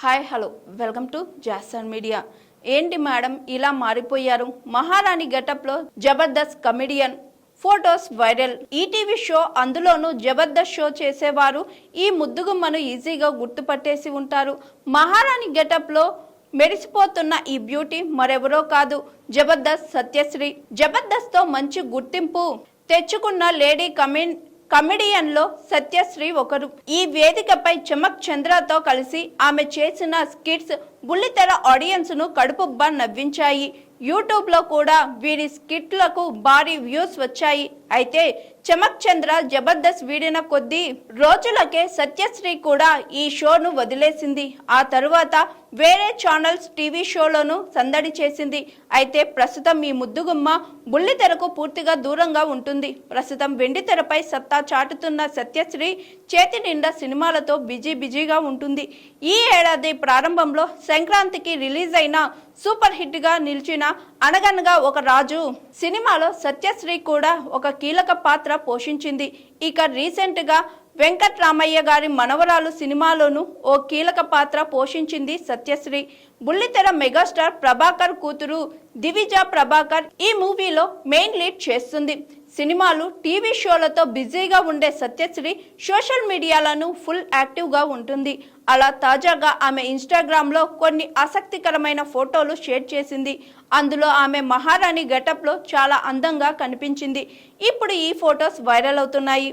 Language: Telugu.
Hi hello welcome to Jason media. ఏంటి మేడం ఇలా మారిపోయారు? మహారాణి గెటప్లో Jabardasth comedian photos viral. ETV show, అందులోనూ జబర్దస్త్ షో చేసేవారు ఈ ముద్దుగుమ్మను ఈజీగా గుర్తుపట్టేసి ఉంటారు. మహారాణి గెటప్లో మెరిసిపోతున్న ఈ బ్యూటీ మరెవరో కాదు, జబర్దస్త్ సత్యశ్రీ. జబర్దస్త్తో మంచి గుర్తింపు తెచ్చుకున్న లేడీ కమెడియన్లో సత్యశ్రీ ఒకరు. ఈ వేదికపై చమక్ చంద్రతో కలిసి ఆమె చేసిన స్కిట్స్ బుల్లితెర ఆడియన్స్ ను కడుపుబ్బా నవ్వించాయి. యూట్యూబ్లో కూడా వీరి స్కిట్లకు భారీ వ్యూస్ వచ్చాయి. అయితే చమక్ చంద్ర జబర్దస్త్ వీడిన కొద్ది రోజులకే సత్యశ్రీ కూడా ఈ షోను వదిలేసింది. ఆ తరువాత వేరే ఛానల్స్ టీవీ షోలను సందడి చేసింది. అయితే ప్రస్తుతం ఈ ముద్దుగుమ్మ బుల్లితెరకు పూర్తిగా దూరంగా ఉంటుంది. ప్రస్తుతం వెండితెరపై సత్తా చాటుతున్న సత్యశ్రీ చేతి నిండా సినిమాలతో బిజీగా ఉంటుంది. ఈ ఏడాది ప్రారంభంలో సంక్రాంతికి రిలీజ్ అయిన సూపర్ హిట్ గా నిలిచిన అనగనగా ఒక రాజు సినిమాలో సత్యశ్రీ కూడా ఒక కీలక పాత్ర పోషించింది. ఇక రీసెంట్ గా వెంకట్రామయ్య గారి మనవరాలు సినిమాలోనూ ఓ కీలక పాత్ర పోషించింది సత్యశ్రీ. బుల్లితెర మెగాస్టార్ ప్రభాకర్ కూతురు దివిజా ప్రభాకర్ ఈ మూవీలో మెయిన్ లీడ్ చేస్తుంది. సినిమాలు, టీవీ షోలతో బిజీగా ఉండే సత్యశ్రీ సోషల్ మీడియాలను ఫుల్ యాక్టివ్గా ఉంటుంది. అలా తాజాగా ఆమె ఇన్స్టాగ్రామ్లో కొన్ని ఆసక్తికరమైన ఫోటోలు షేర్ చేసింది. అందులో ఆమె మహారాణి గెటప్లో చాలా అందంగా కనిపించింది. ఇప్పుడు ఈ ఫొటోస్ వైరల్ అవుతున్నాయి.